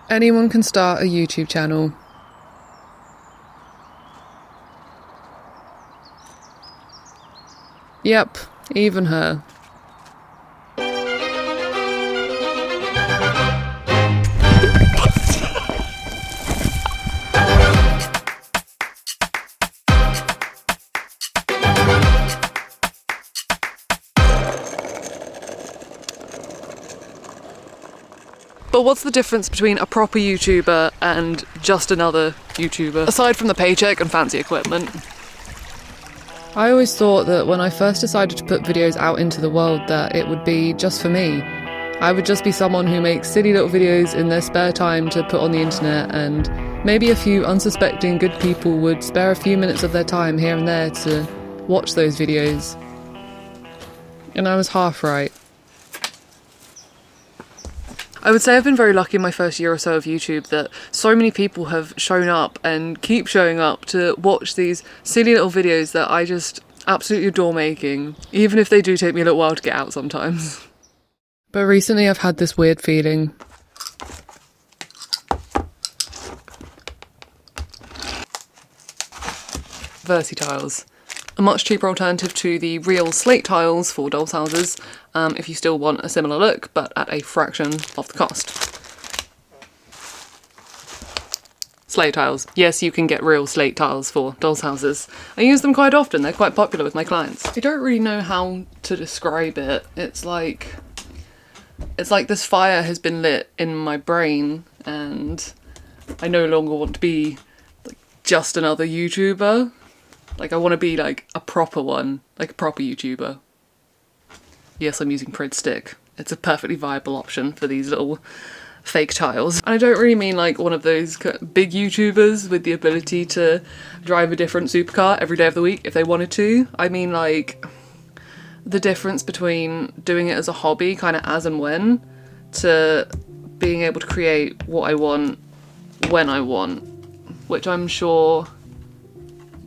Anyone can start a YouTube channel. Yep, even her. But what's the difference between a proper YouTuber and just another YouTuber, aside from the paycheck and fancy equipment? I always thought that when I first decided to put videos out into the world that it would be just for me. I would just be someone who makes silly little videos in their spare time to put on the internet, and maybe a few unsuspecting good people would spare a few minutes of their time here and there to watch those videos. And I was half right. I would say I've been very lucky in my first year or so of YouTube that so many people have shown up and keep showing up to watch these silly little videos that I just absolutely adore making, even if they do take me a little while to get out sometimes. But recently I've had this weird feeling. Versi tiles. A much cheaper alternative to the real slate tiles for dolls' houses, if you still want a similar look, but at a fraction of the cost. Slate tiles. Yes, you can get real slate tiles for dolls' houses. I use them quite often, they're quite popular with my clients. I don't really know how to describe it. It's like this fire has been lit in my brain and I no longer want to be like just another YouTuber. Like, I want to be, like, a proper one. Like, a proper YouTuber. Yes, I'm using Prid Stick. It's a perfectly viable option for these little fake tiles. And I don't really mean, like, one of those big YouTubers with the ability to drive a different supercar every day of the week if they wanted to. I mean, like, the difference between doing it as a hobby, kind of as and when, to being able to create what I want when I want. Which I'm sure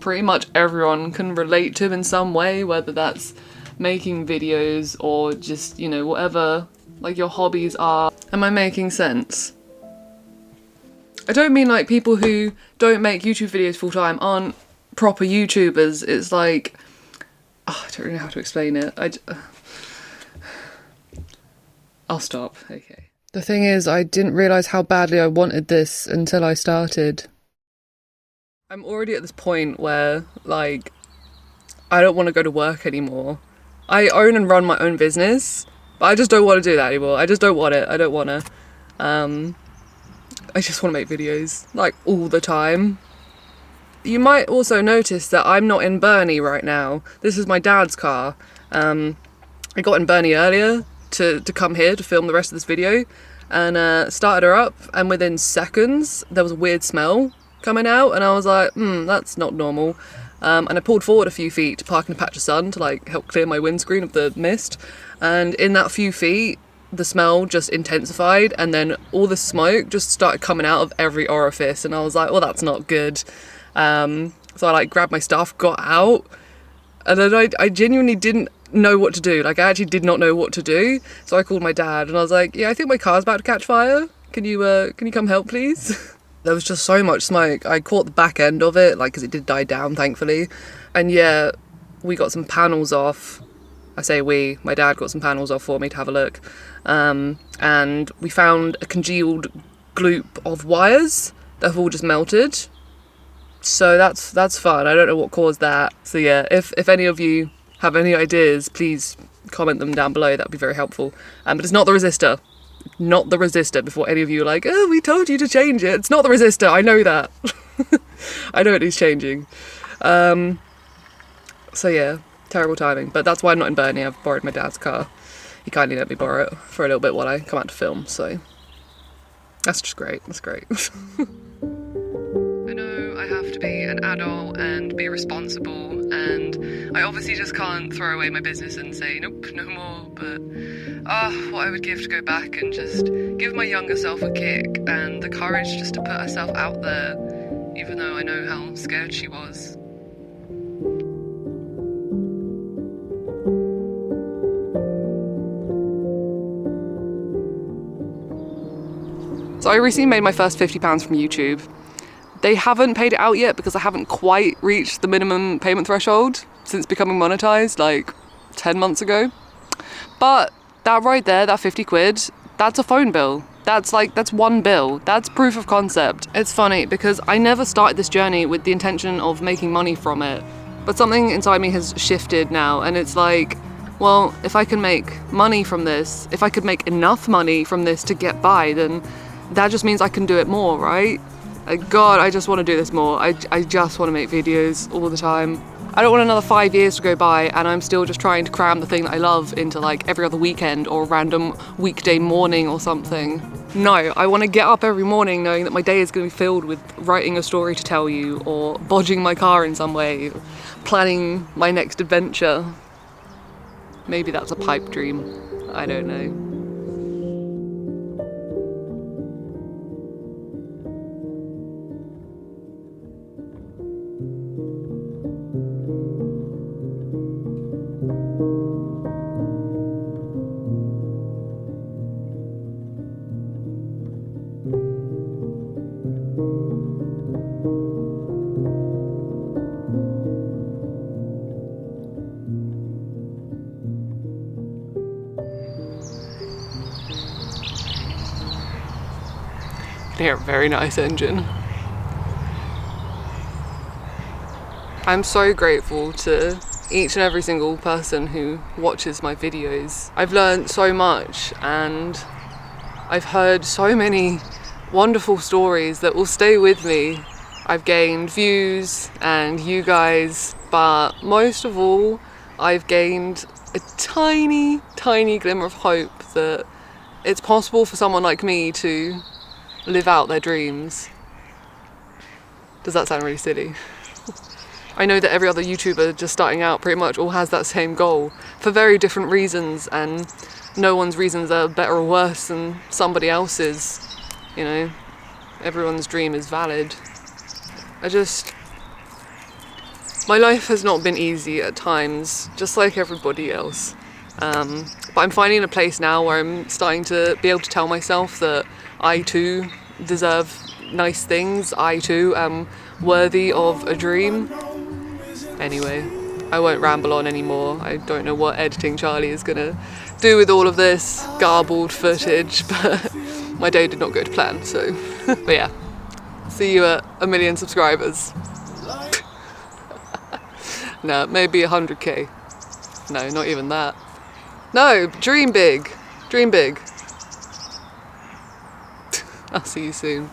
pretty much everyone can relate to in some way, whether that's making videos or just, you know, whatever like your hobbies are. Am I making sense? I don't mean like people who don't make YouTube videos full time aren't proper YouTubers. It's like, oh, I don't really know how to explain it. I'll stop. Okay. The thing is, I didn't realise how badly I wanted this until I started. I'm already at this point where, like, I don't want to go to work anymore. I own and run my own business, but I just don't want to do that anymore. I just don't want it. I don't want to. I just want to make videos, like, all the time. You might also notice that I'm not in Burnie right now. This is my dad's car. I got in Burnie earlier to come here to film the rest of this video, and started her up, and within seconds there was a weird smell coming out, and I was like, that's not normal. And I pulled forward a few feet to park in a patch of sun to like help clear my windscreen of the mist, and in that few feet the smell just intensified, and then all the smoke just started coming out of every orifice, and I was like, well, that's not good. So I like grabbed my stuff, got out, and then I genuinely didn't know what to do. Like, I actually did not know what to do, so I called my dad and I was like, yeah, I think my car's about to catch fire. Can you come help, please? There was just so much smoke. I caught the back end of it, like, because it did die down, thankfully. And yeah, we got some panels off. I say we, my dad got some panels off for me to have a look. And we found a congealed gloop of wires that have all just melted. So that's fun. I don't know what caused that. So yeah, if any of you have any ideas, please comment them down below. That'd be very helpful. But it's not the resistor. Not the resistor, before any of you are like, oh, we told you to change it. It's not the resistor, I know that. I know it needs changing. So yeah, terrible timing. But that's why I'm not in Burnie. I've borrowed my dad's car. He kindly let me borrow it for a little bit while I come out to film, so that's just great. That's great. I know I have to be an adult and be responsible, and I obviously just can't throw away my business and say, nope, no more, but what I would give to go back and just give my younger self a kick and the courage just to put herself out there, even though I know how scared she was. So I recently made my first £50 from YouTube. They haven't paid it out yet because I haven't quite reached the minimum payment threshold since becoming monetized like 10 months ago. But that right there, that 50 quid, that's a phone bill. That's one bill. That's proof of concept. It's funny because I never started this journey with the intention of making money from it. But something inside me has shifted now, and it's like, well, if I can make money from this, if I could make enough money from this to get by, then that just means I can do it more, right? God, I just want to do this more. I just want to make videos all the time. I don't want another 5 years to go by and I'm still just trying to cram the thing that I love into like every other weekend or a random weekday morning or something. No, I want to get up every morning knowing that my day is going to be filled with writing a story to tell you, or bodging my car in some way, or planning my next adventure. Maybe that's a pipe dream. I don't know. Hear a very nice engine. I'm so grateful to each and every single person who watches my videos. I've learned so much and I've heard so many wonderful stories that will stay with me. I've gained views and you guys, but most of all, I've gained a tiny glimmer of hope that it's possible for someone like me to live out their dreams. Does that sound really silly? I know that every other YouTuber just starting out pretty much all has that same goal for very different reasons, and no one's reasons are better or worse than somebody else's. You know, everyone's dream is valid. My life has not been easy at times, just like everybody else. But I'm finding a place now where I'm starting to be able to tell myself that I too deserve nice things. I too am worthy of a dream. Anyway, I won't ramble on anymore. I don't know what editing Charlie is gonna do with all of this garbled footage, but my day did not go to plan, so. But yeah, see you at 1 million subscribers. No, maybe 100k. No, not even that. No, dream big. Dream big. I'll see you soon.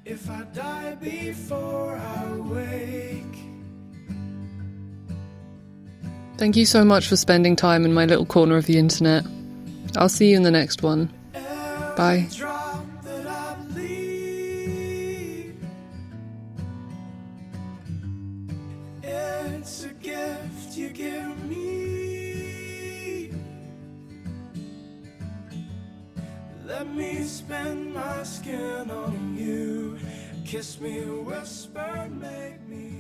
If I die before I wake. Thank you so much for spending time in my little corner of the internet. I'll see you in the next one. Bye. It's a gift you give me. Let me spend my skin on you. Kiss me, whisper, make me